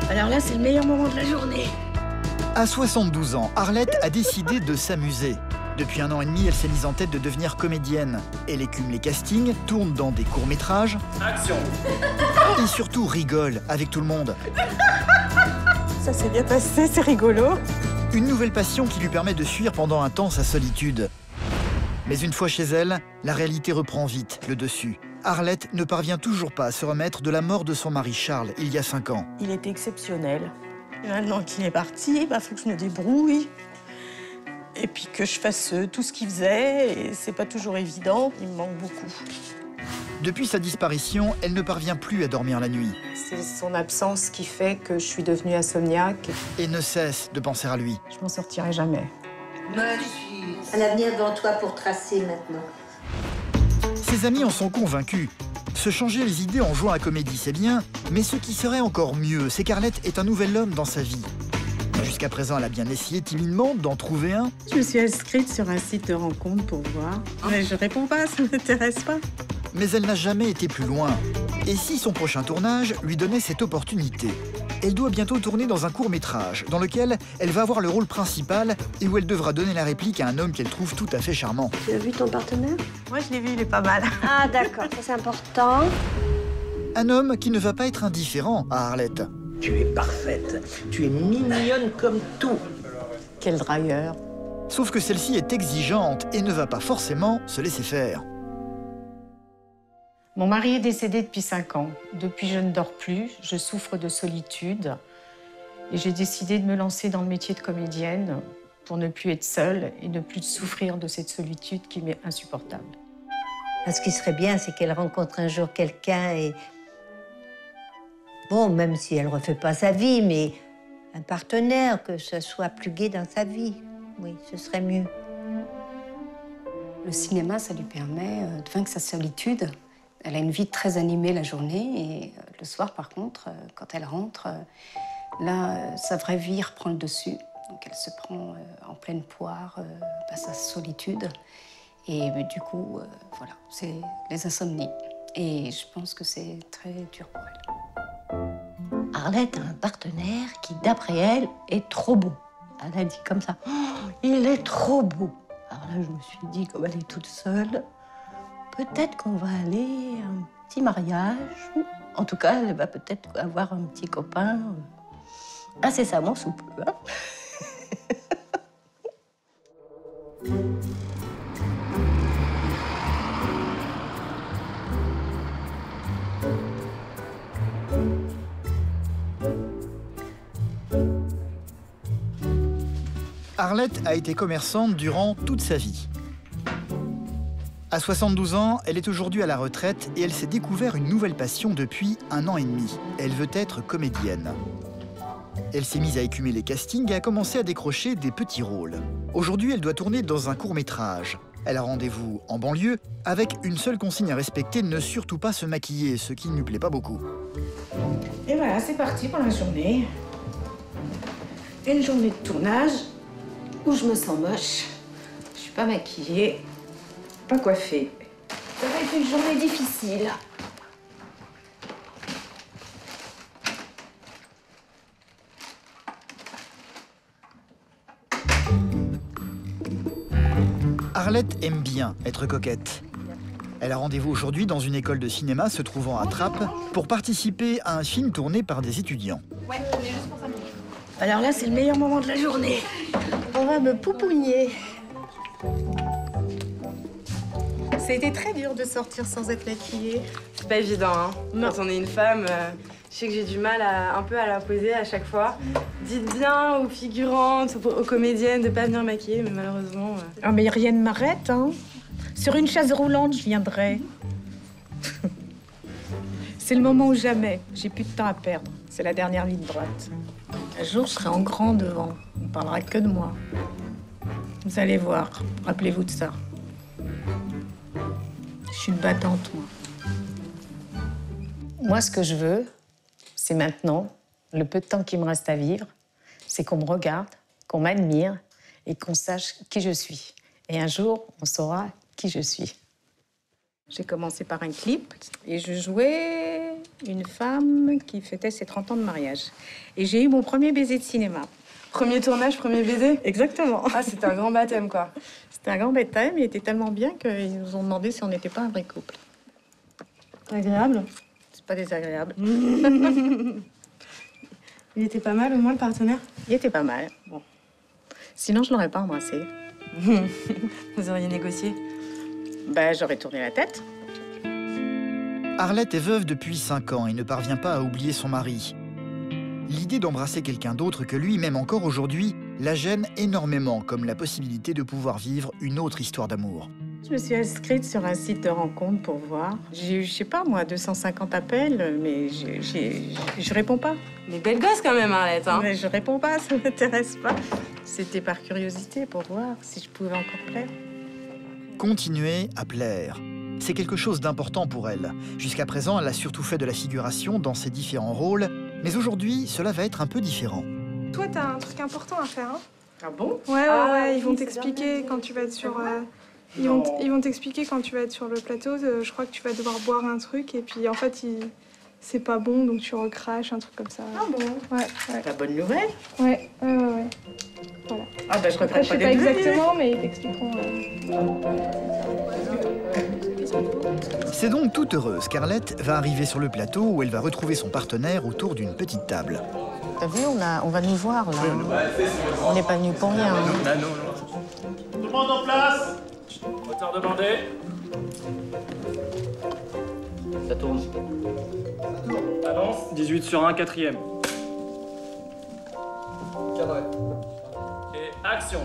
Alors là, c'est le meilleur moment de la journée. À 72 ans, Arlette a décidé de s'amuser. Depuis 1 an et demi, elle s'est mise en tête de devenir comédienne. Elle écume les castings, tourne dans des courts-métrages. Action! Et surtout rigole avec tout le monde. Ça s'est bien passé, c'est rigolo. Une nouvelle passion qui lui permet de fuir pendant un temps sa solitude. Mais une fois chez elle, la réalité reprend vite le dessus. Arlette ne parvient toujours pas à se remettre de la mort de son mari Charles, il y a 5 ans. Il était exceptionnel. Et maintenant qu'il est parti, il faut que je me débrouille. Et puis que je fasse tout ce qu'il faisait. Et c'est pas toujours évident, il me manque beaucoup. Depuis sa disparition, elle ne parvient plus à dormir la nuit. C'est son absence qui fait que je suis devenue insomniaque. Et ne cesse de penser à lui. Je m'en sortirai jamais. Un avenir devant toi pour tracer maintenant. Ses amis en sont convaincus. Se changer les idées en jouant à la comédie, c'est bien, mais ce qui serait encore mieux, c'est qu'Arlette est un nouvel homme dans sa vie. Jusqu'à présent, elle a bien essayé timidement d'en trouver un. Je me suis inscrite sur un site de rencontre pour voir. Mais je réponds pas, ça ne m'intéresse pas. Mais elle n'a jamais été plus loin. Et si son prochain tournage lui donnait cette opportunité? Elle doit bientôt tourner dans un court-métrage, dans lequel elle va avoir le rôle principal et où elle devra donner la réplique à un homme qu'elle trouve tout à fait charmant. Tu as vu ton partenaire? Moi, je l'ai vu, il est pas mal. Ah d'accord, ça c'est important. Un homme qui ne va pas être indifférent à Arlette. Tu es parfaite. Tu es mignonne comme tout. Quel dragueur. Sauf que celle-ci est exigeante et ne va pas forcément se laisser faire. Mon mari est décédé depuis 5 ans. Depuis, je ne dors plus, je souffre de solitude. Et j'ai décidé de me lancer dans le métier de comédienne pour ne plus être seule et ne plus souffrir de cette solitude qui m'est insupportable. Ce qui serait bien, c'est qu'elle rencontre un jour quelqu'un et... Bon, même si elle refait pas sa vie, mais un partenaire, que ce soit plus gai dans sa vie. Oui, ce serait mieux. Le cinéma, ça lui permet de vaincre sa solitude. Elle a une vie très animée la journée et le soir, par contre, quand elle rentre, là, sa vraie vie reprend le dessus. Donc elle se prend en pleine poire à sa solitude. Et du coup, voilà, c'est les insomnies. Et je pense que c'est très dur pour elle. Arlette a un partenaire qui, d'après elle, est trop beau. Elle a dit comme ça, oh, il est trop beau. Alors là, je me suis dit, comme elle est toute seule, peut-être qu'on va aller à un petit mariage. Ou en tout cas, elle va peut-être avoir un petit copain incessamment sous peu. Hein. Arlette a été commerçante durant toute sa vie. À 72 ans, elle est aujourd'hui à la retraite et elle s'est découvert une nouvelle passion depuis 1 an et demi. Elle veut être comédienne. Elle s'est mise à écumer les castings et a commencé à décrocher des petits rôles. Aujourd'hui, elle doit tourner dans un court-métrage. Elle a rendez-vous en banlieue avec une seule consigne à respecter, ne surtout pas se maquiller, ce qui ne lui plaît pas beaucoup. Et voilà, c'est parti pour la journée. Une journée de tournage où je me sens moche. Je suis pas maquillée, pas coiffée. Ça va être une journée difficile. Arlette aime bien être coquette. Elle a rendez-vous aujourd'hui dans une école de cinéma se trouvant à Trappes pour participer à un film tourné par des étudiants. Alors là, c'est le meilleur moment de la journée. On va me poupougner. Ça a été très dur de sortir sans être maquillée. C'est pas évident, hein. Non. Quand on est une femme, je sais que j'ai du mal un peu à l'imposer à chaque fois. Dites bien aux figurantes, aux comédiennes de pas venir maquiller, mais malheureusement... Ah, mais rien ne m'arrête, hein. Sur une chaise roulante, je viendrai. C'est le moment ou jamais. J'ai plus de temps à perdre. C'est la dernière ligne droite. Un jour, je serai en grand devant. On ne parlera que de moi. Vous allez voir. Rappelez-vous de ça. Je suis une battante, moi. Moi, ce que je veux, c'est maintenant, le peu de temps qui me reste à vivre, c'est qu'on me regarde, qu'on m'admire et qu'on sache qui je suis. Et un jour, on saura qui je suis. J'ai commencé par un clip et je jouais une femme qui fêtait ses 30 ans de mariage. Et j'ai eu mon premier baiser de cinéma. Premier tournage, premier baiser? Exactement. Ah, c'était un grand baptême, quoi. C'était un grand baptême, il était tellement bien qu'ils nous ont demandé si on n'était pas un vrai couple. Agréable? C'est pas désagréable. Il était pas mal, au moins, le partenaire? Il était pas mal. Bon. Sinon, je l'aurais pas embrassé. Vous auriez négocié? Bah, j'aurais tourné la tête. Arlette est veuve depuis 5 ans et ne parvient pas à oublier son mari. L'idée d'embrasser quelqu'un d'autre que lui, même encore aujourd'hui, la gêne énormément, comme la possibilité de pouvoir vivre une autre histoire d'amour. Je me suis inscrite sur un site de rencontre pour voir. J'ai eu, je sais pas moi, 250 appels, mais je réponds pas. Mais belle gosse quand même, Arlette, hein. Mais je réponds pas, ça m'intéresse pas. C'était par curiosité pour voir si je pouvais encore plaire. Continuer à plaire. C'est quelque chose d'important pour elle. Jusqu'à présent, elle a surtout fait de la figuration dans ses différents rôles, mais aujourd'hui, cela va être un peu différent. Toi, t'as un truc important à faire, hein? Ah bon? Ouais, ils vont t'expliquer quand tu vas être sur... Ils vont t'expliquer quand tu vas être sur le plateau. Je crois que tu vas devoir boire un truc et puis en fait, c'est pas bon, donc tu recraches, un truc comme ça. Ah bon? Ouais. La bonne nouvelle? Ouais. Voilà. Ah bah je Après, regrette je pas sais pas d'être venue. exactement, mais ils t'expliqueront. C'est donc toute heureuse qu'Arlette va arriver sur le plateau où elle va retrouver son partenaire autour d'une petite table. T'as vu, on va nous voir là. On n'est pas venus pour rien. Hein. Tout le monde en place. Hauteur demandée. Ça tourne. Avance. 18 sur 1, 4e. Cadré. Et action.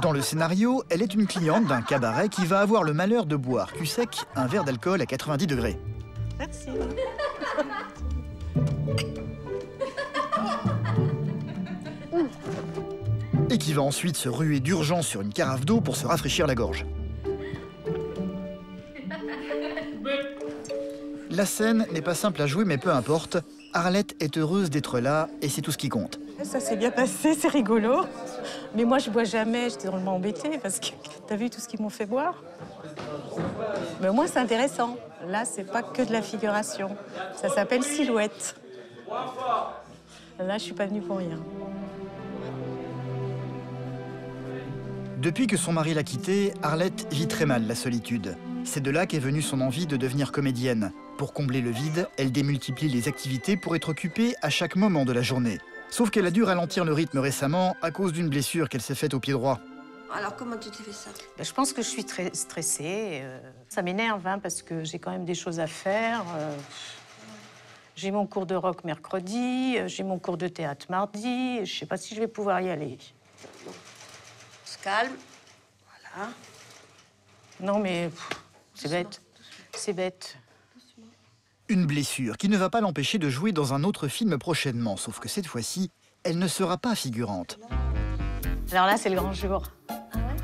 Dans le scénario, elle est une cliente d'un cabaret qui va avoir le malheur de boire cul sec un verre d'alcool à 90 degrés. Merci. Et qui va ensuite se ruer d'urgence sur une carafe d'eau pour se rafraîchir la gorge. La scène n'est pas simple à jouer, mais peu importe. Arlette est heureuse d'être là et c'est tout ce qui compte. Ça s'est bien passé, c'est rigolo. Mais moi, je bois jamais, j'étais drôlement embêtée parce que t'as vu tout ce qu'ils m'ont fait boire? Mais au moins, c'est intéressant. Là, c'est pas que de la figuration. Ça s'appelle Silhouette. Là, je suis pas venue pour rien. Depuis que son mari l'a quittée, Arlette vit très mal la solitude. C'est de là qu'est venue son envie de devenir comédienne. Pour combler le vide, elle démultiplie les activités pour être occupée à chaque moment de la journée. Sauf qu'elle a dû ralentir le rythme récemment à cause d'une blessure qu'elle s'est faite au pied droit. Alors, comment tu t'es fait ça? Je pense que je suis très stressée. Ça m'énerve hein, parce que j'ai quand même des choses à faire. J'ai mon cours de rock mercredi, j'ai mon cours de théâtre mardi. Je sais pas si je vais pouvoir y aller. On se calme. Voilà. Non, mais c'est bête. C'est bête. Une blessure qui ne va pas l'empêcher de jouer dans un autre film prochainement, sauf que cette fois-ci, elle ne sera pas figurante. Alors là, c'est le grand jour. Ah ouais?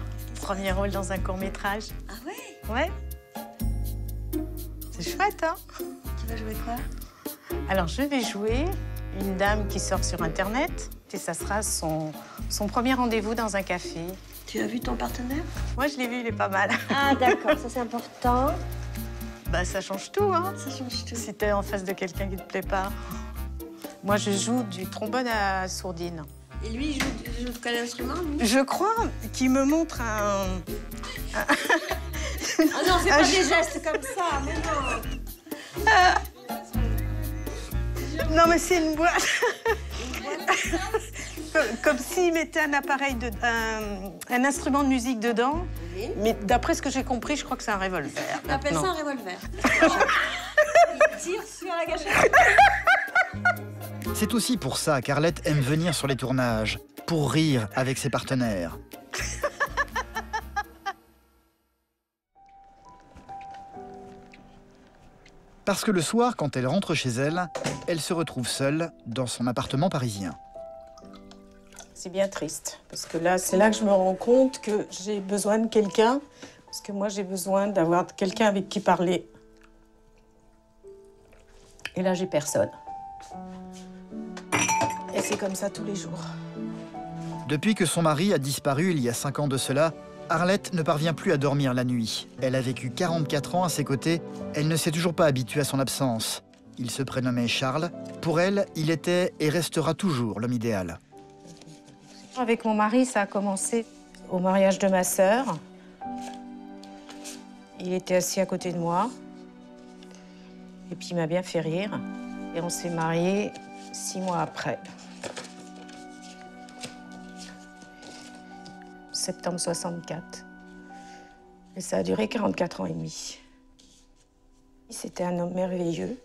Premier rôle dans un court-métrage. Ah ouais? Ouais. C'est chouette, hein? Tu vas jouer quoi? Alors, je vais jouer une dame qui sort sur Internet. Et ça sera son premier rendez-vous dans un café. Tu as vu ton partenaire? Moi, je l'ai vu, il est pas mal. Ah d'accord, ça c'est important. Bah, ça change tout, hein? Ça change tout. Si t'es en face de quelqu'un qui te plaît pas. Moi, je joue du trombone à sourdine. Et lui, il joue quel instrument, lui? Je crois qu'il me montre un... Ah non, fais pas des gestes comme ça, mais non. Non, mais c'est une boîte. Comme s'il mettait un appareil, un instrument de musique dedans. Oui. Mais d'après ce que j'ai compris, je crois que c'est un revolver. On appelle ça un revolver. Il tire sur la gâchette. C'est aussi pour ça qu'Arlette aime venir sur les tournages, pour rire avec ses partenaires. Parce que le soir, quand elle rentre chez elle, elle se retrouve seule dans son appartement parisien. C'est bien triste, parce que là, c'est là que je me rends compte que j'ai besoin de quelqu'un, parce que moi, j'ai besoin d'avoir quelqu'un avec qui parler. Et là, j'ai personne. Et c'est comme ça tous les jours. Depuis que son mari a disparu il y a 5 ans de cela, Arlette ne parvient plus à dormir la nuit. Elle a vécu 44 ans à ses côtés. Elle ne s'est toujours pas habituée à son absence. Il se prénommait Charles. Pour elle, il était et restera toujours l'homme idéal. Avec mon mari, ça a commencé au mariage de ma sœur. Il était assis à côté de moi. Et puis il m'a bien fait rire. Et on s'est mariés 6 mois après. Septembre 64. Et ça a duré 44 ans et demi. C'était un homme merveilleux.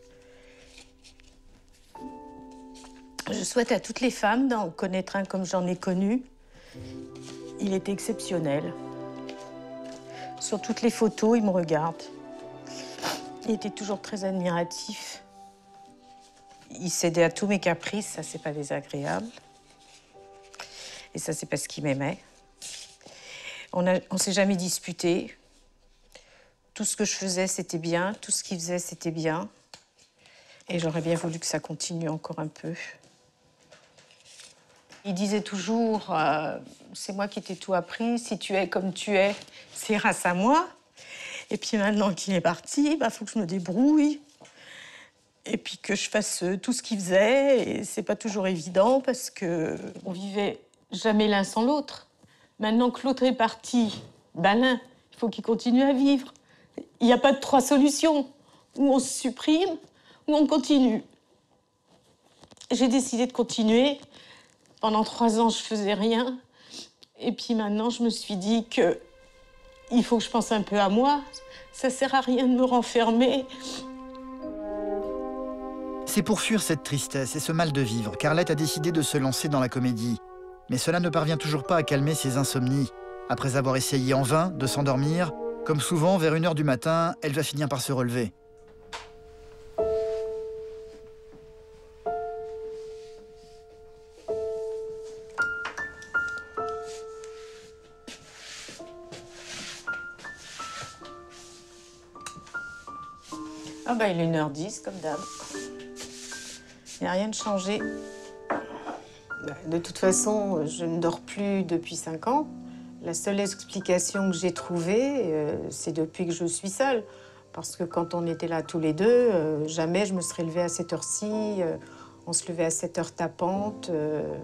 Je souhaite à toutes les femmes d'en connaître un comme j'en ai connu. Il était exceptionnel. Sur toutes les photos, il me regarde. Il était toujours très admiratif. Il cédait à tous mes caprices, ça c'est pas désagréable. Et ça c'est parce qu'il m'aimait. On s'est jamais disputé. Tout ce que je faisais, c'était bien. Tout ce qu'il faisait, c'était bien. Et j'aurais bien voulu que ça continue encore un peu. Il disait toujours, c'est moi qui t'ai tout appris. Si tu es comme tu es, c'est grâce à moi. Et puis maintenant qu'il est parti, bah, faut que je me débrouille. Et puis que je fasse tout ce qu'il faisait. Et c'est pas toujours évident parce qu'on vivait jamais l'un sans l'autre. Maintenant que l'autre est parti, ben là, il faut qu'il continue à vivre. Il n'y a pas de 3 solutions. Ou on se supprime, ou on continue. J'ai décidé de continuer. Pendant 3 ans, je faisais rien. Et puis maintenant, je me suis dit qu'il faut que je pense un peu à moi. Ça sert à rien de me renfermer. C'est pour fuir cette tristesse et ce mal de vivre qu'Arlette a décidé de se lancer dans la comédie. Mais cela ne parvient toujours pas à calmer ses insomnies. Après avoir essayé en vain de s'endormir, comme souvent, vers 1h du matin, elle va finir par se relever. Ah bah il est 1h10, comme d'hab. Il n'y a rien de changé. De toute façon, je ne dors plus depuis 5 ans. La seule explication que j'ai trouvée, c'est depuis que je suis seule. Parce que quand on était là tous les deux, jamais je me serais levée à cette heure-ci. On se levait à cette heure tapante.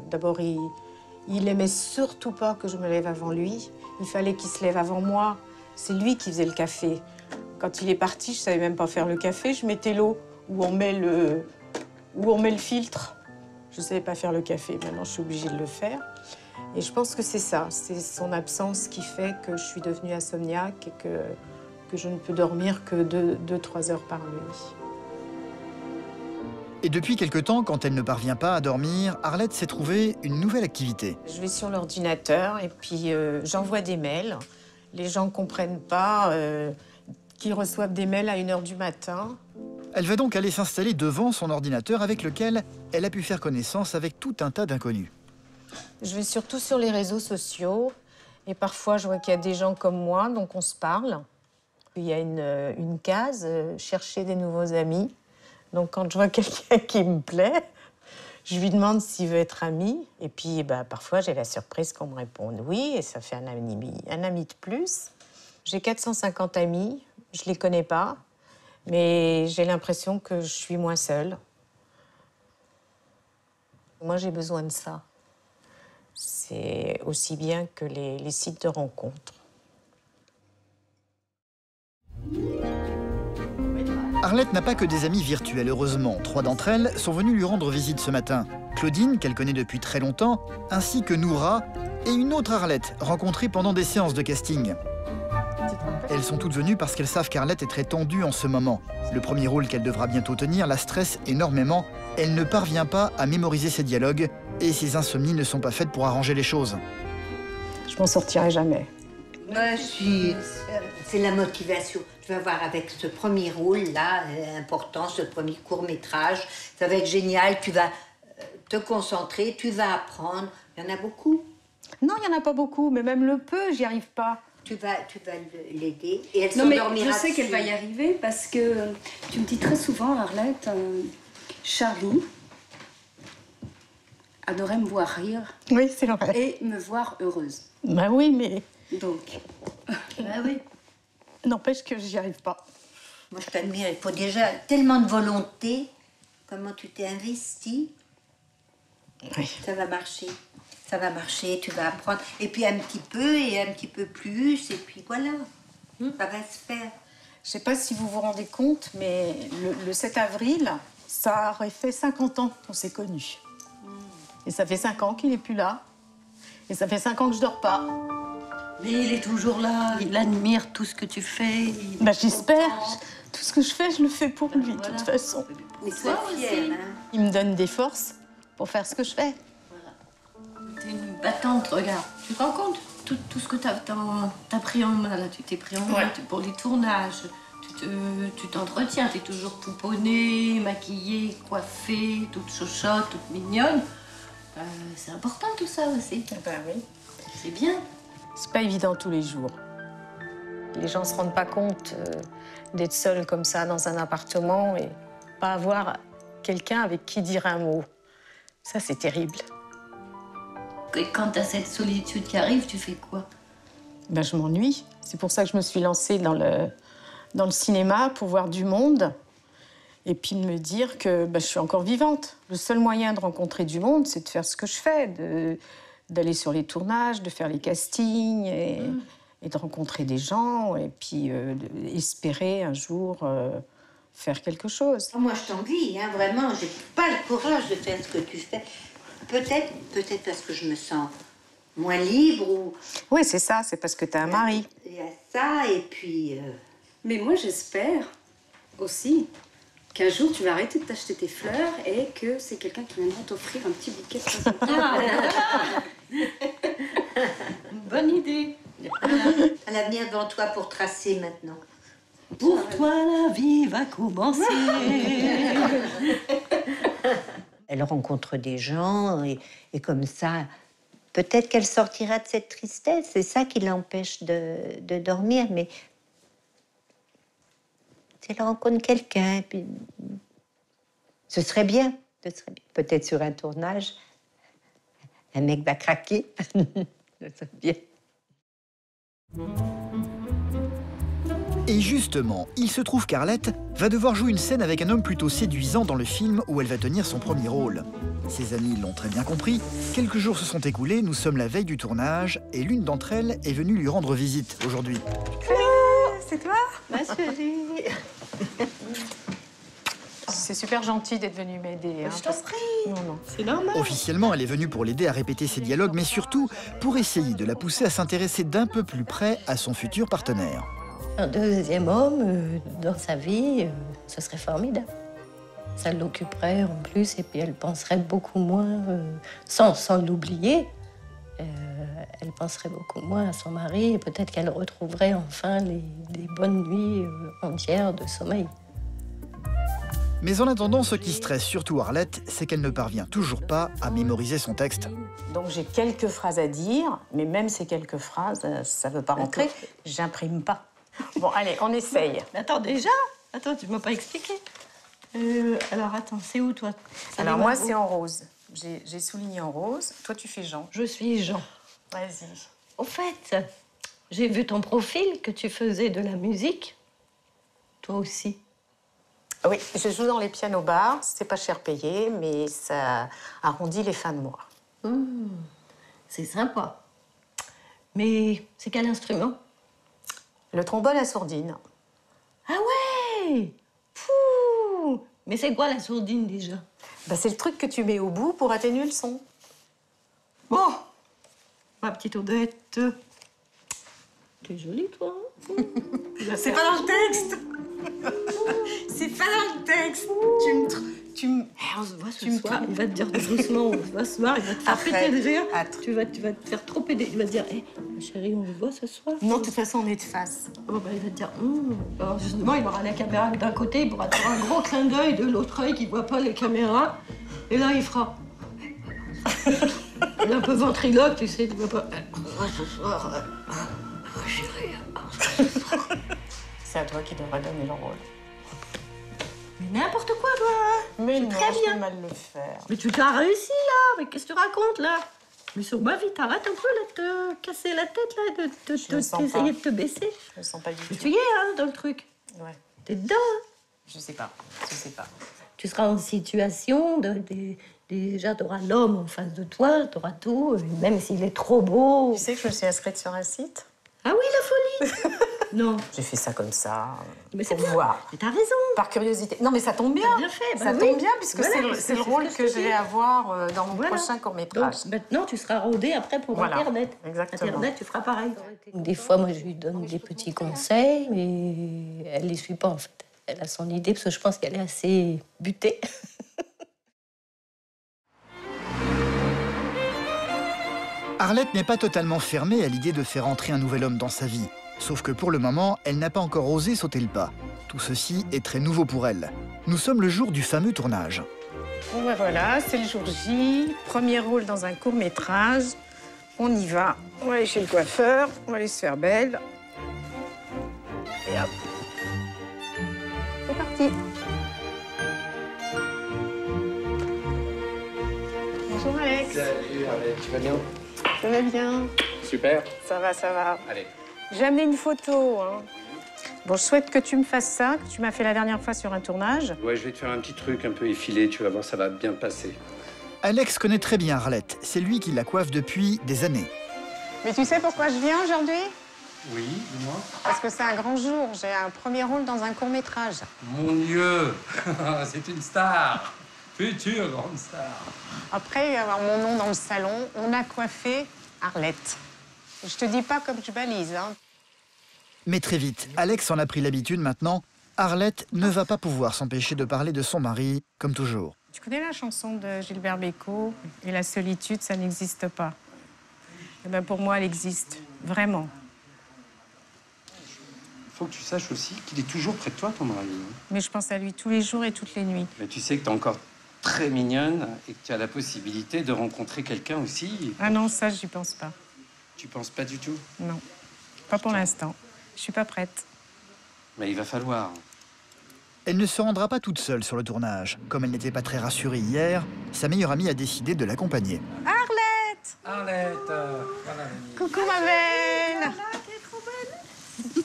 D'abord, il aimait surtout pas que je me lève avant lui. Il fallait qu'il se lève avant moi. C'est lui qui faisait le café. Quand il est parti, je savais même pas faire le café. Je mettais l'eau où on met le filtre. Je ne savais pas faire le café, maintenant je suis obligée de le faire. Et je pense que c'est ça, c'est son absence qui fait que je suis devenue insomniaque et que je ne peux dormir que 2-3 heures par nuit. Et depuis quelque temps, quand elle ne parvient pas à dormir, Arlette s'est trouvée une nouvelle activité. Je vais sur l'ordinateur et puis j'envoie des mails. Les gens ne comprennent pas qu'ils reçoivent des mails à 1h du matin. Elle va donc aller s'installer devant son ordinateur avec lequel elle a pu faire connaissance avec tout un tas d'inconnus. Je vais surtout sur les réseaux sociaux et parfois je vois qu'il y a des gens comme moi, donc on se parle. Il y a une case, chercher des nouveaux amis. Donc quand je vois quelqu'un qui me plaît, je lui demande s'il veut être ami. Et puis bah, parfois j'ai la surprise qu'on me réponde oui et ça fait un ami de plus. J'ai 450 amis, je les connais pas. Mais j'ai l'impression que je suis moins seule. Moi, j'ai besoin de ça. C'est aussi bien que les sites de rencontres. Arlette n'a pas que des amis virtuels, heureusement. 3 d'entre elles sont venues lui rendre visite ce matin. Claudine, qu'elle connaît depuis très longtemps, ainsi que Noura et une autre Arlette, rencontrée pendant des séances de casting. Elles sont toutes venues parce qu'elles savent qu'Arlette est très tendue en ce moment. Le premier rôle qu'elle devra bientôt tenir la stresse énormément. Elle ne parvient pas à mémoriser ses dialogues et ses insomnies ne sont pas faites pour arranger les choses. Je m'en sortirai jamais. Moi, c'est la motivation. Tu vas voir, avec ce premier rôle-là, important, ce premier court-métrage, ça va être génial. Tu vas te concentrer, tu vas apprendre. Il y en a beaucoup. Non, il n'y en a pas beaucoup, mais même le peu, j'y arrive pas. Tu vas l'aider et elle Non, mais s'endormira je sais qu'elle va y arriver parce que tu me dis très souvent, Arlette, Charlie adorait me voir rire. Oui, c'est vrai. Et me voir heureuse. Bah oui, mais Donc, Ah oui. n'empêche que j'y arrive pas. Moi, je t'admire. Il faut déjà tellement de volonté. Comment tu t'es investi. Oui. Ça va marcher. Ça va marcher, tu vas apprendre. Et puis un petit peu, et un petit peu plus, et puis voilà. Ça va se faire. Je sais pas si vous vous rendez compte, mais le 7 avril, ça aurait fait 50 ans qu'on s'est connus. Et ça fait 5 ans qu'il est plus là. Et ça fait 5 ans que je dors pas. Mais il est toujours là, il admire tout ce que tu fais. Bah j'espère. Tout ce que je fais, je le fais pour lui, de toute façon. Mais sois fière, hein. Il me donne des forces pour faire ce que je fais. T'es une battante, regarde. Tu te rends compte tout ce que t'as pris en main, là. Tu t'es pris en main pour les tournages. Tu t'entretiens, t'es toujours pouponnée, maquillée, coiffée, toute chochotte, toute mignonne. C'est important tout ça aussi. Bah oui. C'est bien. C'est pas évident tous les jours. Les gens se rendent pas compte d'être seul comme ça dans un appartement et pas avoir quelqu'un avec qui dire un mot. Ça, c'est terrible. Et quand t'as cette solitude qui arrive, tu fais quoi? Ben, je m'ennuie. C'est pour ça que je me suis lancée dans le cinéma pour voir du monde et puis de me dire que je suis encore vivante. Le seul moyen de rencontrer du monde, c'est de faire ce que je fais, d'aller sur les tournages, de faire les castings et de rencontrer des gens et puis espérer un jour faire quelque chose. Moi, je t'envie, hein, vraiment. J'ai pas le courage de faire ce que tu fais. Peut-être parce que je me sens moins libre ou... Oui, c'est ça, c'est parce que tu as un mari. Il y a ça, et puis... Mais moi, j'espère aussi qu'un jour, tu vas arrêter de t'acheter tes fleurs et que c'est quelqu'un qui viendra t'offrir un petit bouquet de fleurs. Bonne idée. À l'avenir devant toi pour tracer maintenant. Pour toi, la vie va commencer. Elle rencontre des gens et comme ça, peut-être qu'elle sortira de cette tristesse. C'est ça qui l'empêche de dormir. Mais si elle rencontre quelqu'un, puis ce serait bien. Peut-être sur un tournage, un mec va craquer. Ce serait bien. Et justement, il se trouve qu'Arlette va devoir jouer une scène avec un homme plutôt séduisant dans le film où elle va tenir son premier rôle. Ses amis l'ont très bien compris. Quelques jours se sont écoulés, nous sommes la veille du tournage et l'une d'entre elles est venue lui rendre visite aujourd'hui. C'est toi? Ma chérie. C'est super gentil d'être venu m'aider. Je t'en prie. Non. C'est normal. Officiellement, elle est venue pour l'aider à répéter ses dialogues, mais surtout pour essayer de la pousser à s'intéresser d'un peu plus près à son futur partenaire. Un deuxième homme dans sa vie, ce serait formidable. Ça l'occuperait en plus et puis elle penserait beaucoup moins, sans l'oublier, elle penserait beaucoup moins à son mari et peut-être qu'elle retrouverait enfin les bonnes nuits entières de sommeil. Mais en attendant, ce qui stresse surtout Arlette, c'est qu'elle ne parvient toujours pas à mémoriser son texte. Donc j'ai quelques phrases à dire, mais même ces quelques phrases, ça veut pas rentrer. J'imprime pas. Bon, allez, on essaye. Attends, déjà? Attends, tu m'as pas expliqué. Alors, attends, c'est où, toi? Alors, moi, c'est en rose. J'ai souligné en rose. Toi, tu fais Jean. Je suis Jean. Vas-y. Au fait, j'ai vu ton profil, que tu faisais de la musique. Toi aussi. Oui, je joue dans les pianos-bars. C'est pas cher payé, mais ça arrondit les fins de mois. C'est sympa. Mais c'est quel instrument? Le trombone à sourdine. Ah ouais! Pouh! Mais c'est quoi la sourdine, déjà? Bah, c'est le truc que tu mets au bout pour atténuer le son. Bon, ma petite Odette. T'es jolie, toi. C'est pas dans le texte. C'est pas dans le texte. On se voit ce soir, il va te dire doucement, on se voit ce soir, il va te faire péter de rire. Tu vas te faire trop péter. Il va te dire, ma chérie, on se voit ce soir. Non, de toute façon, on est de face. Oh, bah, il va te dire, Alors, justement, il aura la caméra d'un côté, il pourra te faire un gros clin d'œil de l'autre œil qui voit pas les caméras. Et là, il fera. Il est un peu ventriloque, tu sais, tu vois pas. Ce soir, chérie. C'est à toi qui devrais donner le rôle. Mais n'importe quoi, toi, hein. Mais non, très je bien. peux mal le faire. Mais tu as réussi, là. Mais qu'est-ce que tu racontes, là? Mais sur ma vie, t'arrêtes un peu, là, de te casser la tête, là, d'essayer de te baisser. Je me sens pas du Mais tout. tu y es, hein, dans le truc. Ouais. T'es dedans, hein. Je sais pas. Tu seras en situation déjà, t'auras l'homme en face de toi, t'auras tout, même s'il est trop beau. Tu sais que je me suis inscrite sur un site? Ah oui, la folie. Non. J'ai fait ça comme ça, Mais c'est pour bien. voir. Mais t'as raison. Par curiosité. Non, mais ça tombe bien. T'as bien fait. Ça oui. tombe bien, puisque Voilà, c'est le parce rôle ce que je je vais dis. avoir dans mon Voilà. prochain court-métrage. Donc maintenant, tu seras rodée après pour Voilà. Internet. Exactement. Internet, tu feras pareil. Des fois, moi, je lui donne des petits conseils, mais elle les suit pas, en fait. Elle a son idée, parce que je pense qu'elle est assez butée. Arlette n'est pas totalement fermée à l'idée de faire entrer un nouvel homme dans sa vie. Sauf que pour le moment, elle n'a pas encore osé sauter le pas. Tout ceci est très nouveau pour elle. Nous sommes le jour du fameux tournage. Bon ben voilà, c'est le jour J, premier rôle dans un court-métrage. On y va. On va aller chez le coiffeur, on va aller se faire belle. Et hop. C'est parti. Bonjour Alex. Salut Arlette, tu vas bien? Ça va bien? Super. Ça va, ça va. Allez. J'ai amené une photo. Hein. Bon, je souhaite que tu me fasses ça, que tu m'as fait la dernière fois sur un tournage. Ouais, je vais te faire un petit truc un peu effilé, tu vas voir, ça va bien passer. Alex connaît très bien Arlette. C'est lui qui la coiffe depuis des années. Mais tu sais pourquoi je viens aujourd'hui? Oui, dis-moi. Parce que c'est un grand jour. J'ai un premier rôle dans un court-métrage. Mon Dieu, c'est une star. Future grande star. Après avoir mon nom dans le salon, on a coiffé Arlette. Je te dis pas comme je balise, hein. Mais très vite, Alex en a pris l'habitude maintenant. Arlette ne va pas pouvoir s'empêcher de parler de son mari, comme toujours. Tu connais la chanson de Gilbert Bécaud? Et la solitude, ça n'existe pas. Eh ben pour moi, elle existe. Vraiment. Faut que tu saches aussi qu'il est toujours près de toi, ton mari. Mais je pense à lui tous les jours et toutes les nuits. Mais tu sais que t'es encore très mignonne et que tu as la possibilité de rencontrer quelqu'un aussi. Ah non, ça, j'y pense pas. Tu penses pas du tout? Non. Pas pour l'instant. Je suis pas prête. Mais il va falloir. Elle ne se rendra pas toute seule sur le tournage. Comme elle n'était pas très rassurée hier, sa meilleure amie a décidé de l'accompagner. Arlette! Arlette, voilà. Coucou, ma belle! T'es trop belle.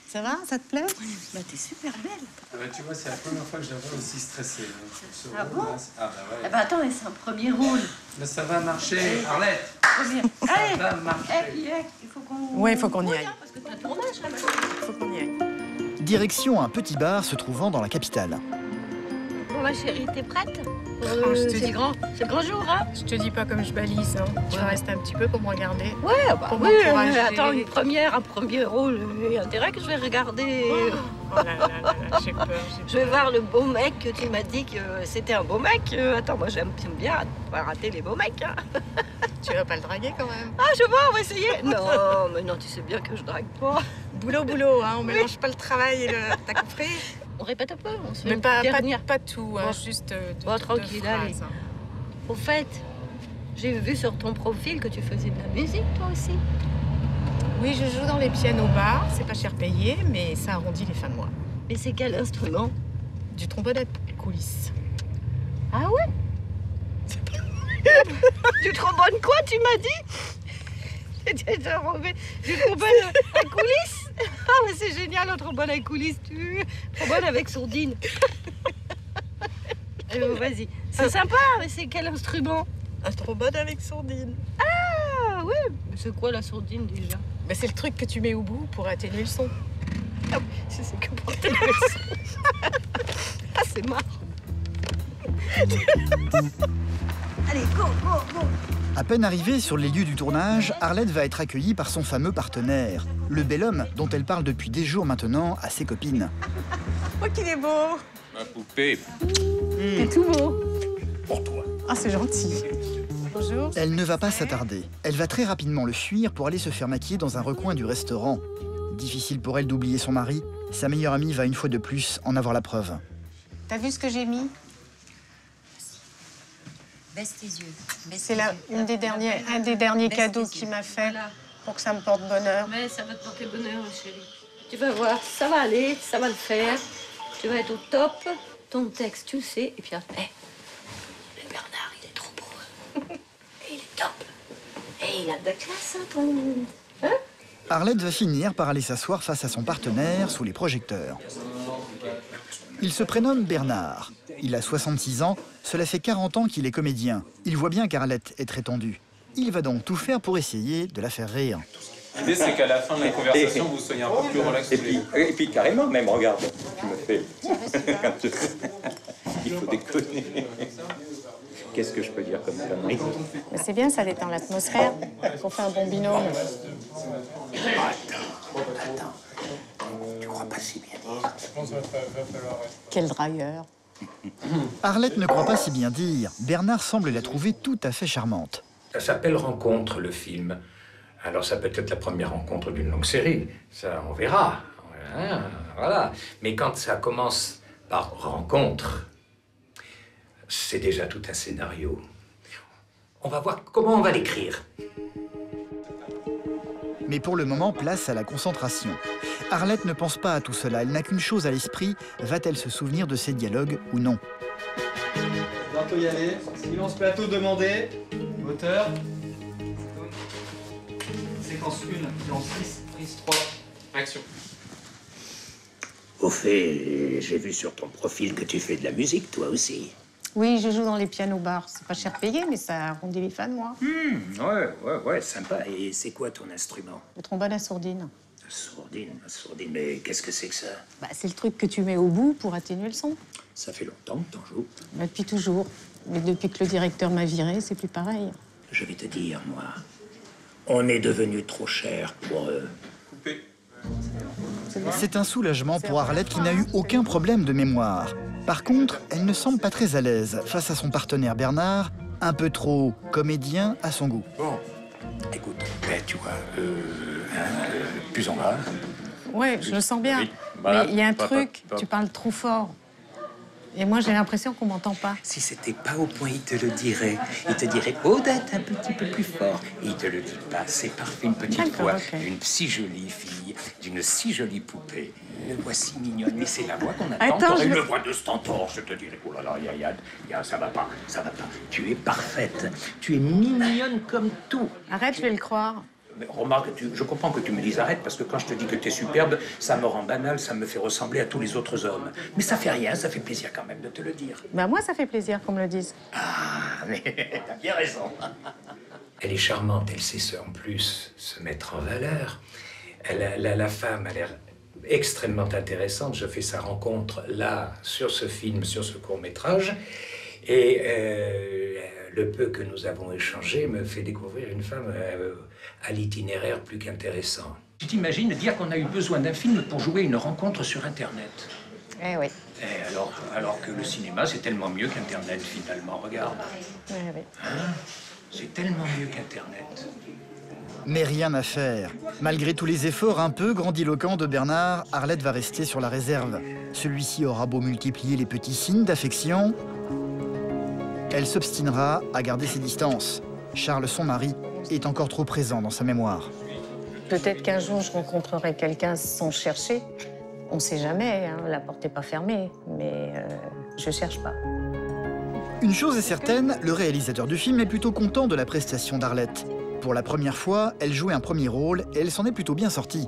Ça va? Ça te plaît? Bah, t'es super belle. Ah bah, tu vois, c'est la première fois que je la vois aussi stressée. Sur ce Ah rôle-là. bon? Ah bah ouais. Ah bah attends, mais c'est un premier rôle. Mais ça va marcher, Arlette. Premier. Allez, Ça va marcher. il faut qu'on... Ouais, il faut qu'on y aille. Hein, parce que t'as un tournage, là, Il faut qu'on y aille. Direction un petit bar se trouvant dans la capitale. Bon, ma chérie, t'es prête? je te C'est dis- le grand jour, hein? Je te dis pas comme je balise, hein. Tu vas rester un petit peu pour me regarder. Ouais, bah Pour oui, m'encourager. attends, un premier rôle, il y a intérêt que je vais regarder. Oh là là là là, j'ai peur. Je vais voir le beau mec que tu m'as dit que c'était un beau mec. Attends, moi j'aime bien pas rater les beaux mecs. Hein. Tu vas pas le draguer quand même. Ah, je vois, on va essayer. Non, mais non, tu sais bien que je drague pas. Boulot, boulot, hein. On mélange pas le travail et le... T'as compris? On répète un peu, on se fait Mais une pas dernière. tout, hein. Bon. Juste Bon, deux tranquille, phrases, allez. hein. Au fait, j'ai vu sur ton profil que tu faisais de la musique, toi aussi. Oui, je joue dans les pianos bars. C'est pas cher payé, mais ça arrondit les fins de mois. Mais c'est quel instrument? Du trombone à coulisses. Ah ouais? Du trombone quoi, tu m'as dit? Du trombone à coulisses? Ah mais c'est génial, le trombone à coulisses. Trombone avec sourdine. Vas-y. C'est sympa, mais c'est quel instrument? Un trombone avec sourdine. Ah ouais. Mais c'est quoi la sourdine déjà? Mais c'est le truc que tu mets au bout pour atténuer le son. Ah oui, c'est que pour atténuer le son. Ah c'est marrant. Allez, go, go, go. À peine arrivée sur les lieux du tournage, Arlette va être accueillie par son fameux partenaire, le bel homme dont elle parle depuis des jours maintenant à ses copines. Oh, qu'il est beau! Ma poupée. T'es tout beau. Pour toi. Ah, c'est gentil. Bonjour. Elle ne va pas s'attarder. Elle va très rapidement le fuir pour aller se faire maquiller dans un recoin du restaurant. Difficile pour elle d'oublier son mari. Sa meilleure amie va une fois de plus en avoir la preuve. T'as vu ce que j'ai mis? Baisse tes yeux. C'est un des derniers cadeaux qu'il m'a fait pour que ça me porte bonheur. Mais ça va te porter bonheur, chérie. Tu vas voir, ça va aller, ça va le faire. Tu vas être au top. ton texte, tu le sais. Et puis, le Bernard, il est trop beau. Et il est top. Et il a de la classe, hein, ton... Hein? Arlette va finir par aller s'asseoir face à son partenaire sous les projecteurs. Il se prénomme Bernard. Il a 66 ans, cela fait 40 ans qu'il est comédien. Il voit bien qu'Arlette est très tendue. Il va donc tout faire pour essayer de la faire rire. L'idée, c'est qu'à la fin de la conversation, vous soyez un peu plus relax. Et puis carrément, même, regarde, tu me fais... Il faut déconner. Qu'est-ce que je peux dire comme connerie? C'est bien, ça détend l'atmosphère. Qu'on fait un bon binôme. Attends. Tu crois pas si bien dire? Quel dragueur. Arlette ne croit pas si bien dire. Bernard semble la trouver tout à fait charmante. Ça s'appelle Rencontre, le film. Alors ça peut être la première rencontre d'une longue série. Ça, on verra. Voilà. Mais quand ça commence par Rencontre, c'est déjà tout un scénario. On va voir comment on va l'écrire. Mais pour le moment, place à la concentration. Arlette ne pense pas à tout cela. Elle n'a qu'une chose à l'esprit. Va-t-elle se souvenir de ces dialogues ou non? Bientôt y aller. Silence plateau demandé. Moteur. Séquence 1, silence 6, prise 3. Action. Au fait, j'ai vu sur ton profil que tu fais de la musique, toi aussi. Oui, je joue dans les pianos-bars. C'est pas cher payé, mais ça arrondit les fins de mois. Ouais, sympa. Et c'est quoi ton instrument? Le trombone à sourdine. Sourdine, mais qu'est-ce que c'est que ça? Bah, c'est le truc que tu mets au bout pour atténuer le son. Ça fait longtemps que t'en joues? Bah, depuis toujours. Mais depuis que le directeur m'a viré, c'est plus pareil. Je vais te dire, moi, on est devenu trop cher pour eux. C'est un soulagement pour Arlette qui n'a eu aucun problème de mémoire. Par contre, elle ne semble pas très à l'aise face à son partenaire Bernard, un peu trop comédien à son goût. Bon, écoute, tu vois, plus en grave. Ouais, je le sens bien. Oui, voilà. Mais il y a un truc, tu parles trop fort. Et moi, j'ai l'impression qu'on m'entend pas. Si c'était pas au point, il te le dirait. Il te dirait, Odette, un petit peu plus fort. Il te le dit pas. C'est parfait, une petite voix d'une si jolie fille, d'une si jolie poupée. Une voix si mignonne. Mais c'est la voix qu'on attend. T'aurais une voix de stentor, je te dirais. Oh là là, ça va pas. Tu es parfaite. Tu es mignonne comme tout. Arrête, je vais le croire. Mais remarque, je comprends que tu me dises arrête, parce que quand je te dis que tu es superbe, ça me rend banal, ça me fait ressembler à tous les autres hommes. Mais ça fait rien, ça fait plaisir quand même de te le dire. Bah moi, ça fait plaisir qu'on me le dise. Ah, mais t'as bien raison. Elle est charmante, elle sait en plus se mettre en valeur. La femme a l'air extrêmement intéressante. Je fais sa rencontre là, sur ce film, sur ce court-métrage. Et le peu que nous avons échangé me fait découvrir une femme à l'itinéraire plus qu'intéressant. Tu t'imagines dire qu'on a eu besoin d'un film pour jouer une rencontre sur Internet? Eh oui. Et alors que le cinéma, c'est tellement mieux qu'Internet, finalement. Regarde. Oui. Hein? C'est tellement mieux qu'Internet. Mais rien à faire. Malgré tous les efforts un peu grandiloquents de Bernard, Arlette va rester sur la réserve. Celui-ci aura beau multiplier les petits signes d'affection, elle s'obstinera à garder ses distances. Charles, son mari, est encore trop présent dans sa mémoire. Peut-être qu'un jour, je rencontrerai quelqu'un sans chercher. On sait jamais, hein, la porte n'est pas fermée, mais je cherche pas. Une chose est certaine, le réalisateur du film est plutôt content de la prestation d'Arlette. Pour la première fois, elle jouait un premier rôle et elle s'en est plutôt bien sortie.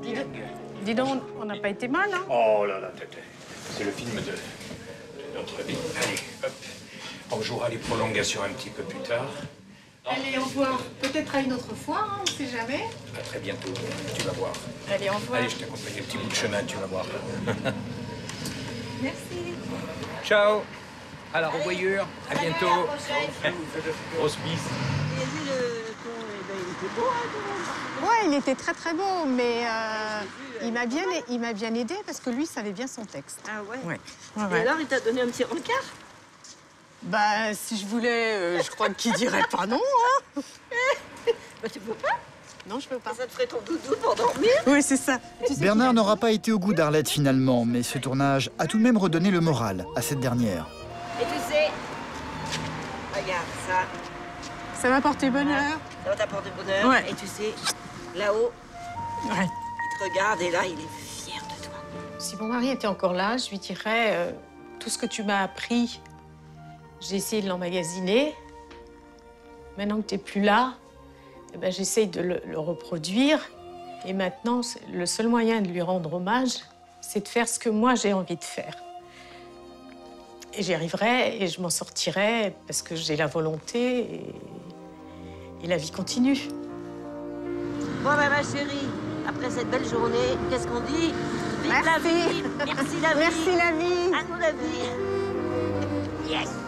Dis donc, on n'a pas été mal, hein? Oh là là, c'est le film de notre vie. Allez, hop. On jouera les prolongations un petit peu plus tard. Allez, au revoir. Peut-être à une autre fois, hein, on sait jamais. À très bientôt, tu vas voir. Allez, au revoir. Allez, je t'accompagne un petit bout de chemin, tu vas voir. Merci. Ciao. À la revoyure. À bientôt. Grosse bise. Ouais, il était très très beau, mais il m'a bien aidé parce que lui savait bien son texte. Ah ouais? Ouais. Et alors, il t'a donné un petit rencard? Bah, si je voulais, je crois qu'il dirait pas non, hein. Bah, tu peux pas? Non, je peux pas. Ça te ferait ton doudou pour dormir? Oui, c'est ça. Bernard n'aura pas été au goût d'Arlette finalement, mais ce tournage a tout de même redonné le moral à cette dernière. Et tu sais, regarde ça. Ça m'a porté bonheur. Ça va t'apporter bonheur. Ouais. Et tu sais, là-haut, Ouais. il te regarde et là, il est fier de toi. Si mon mari était encore là, je lui dirais tout ce que tu m'as appris, j'ai essayé de l'emmagasiner. Maintenant que tu n'es plus là, eh ben, j'essaye de le reproduire. Et maintenant, le seul moyen de lui rendre hommage, c'est de faire ce que moi j'ai envie de faire. Et j'y arriverai et je m'en sortirai parce que j'ai la volonté et la vie continue. Bon, ben, ma chérie, après cette belle journée, qu'est-ce qu'on dit? Vive la vie! Merci la vie! Merci la vie! À nous la vie! Yes!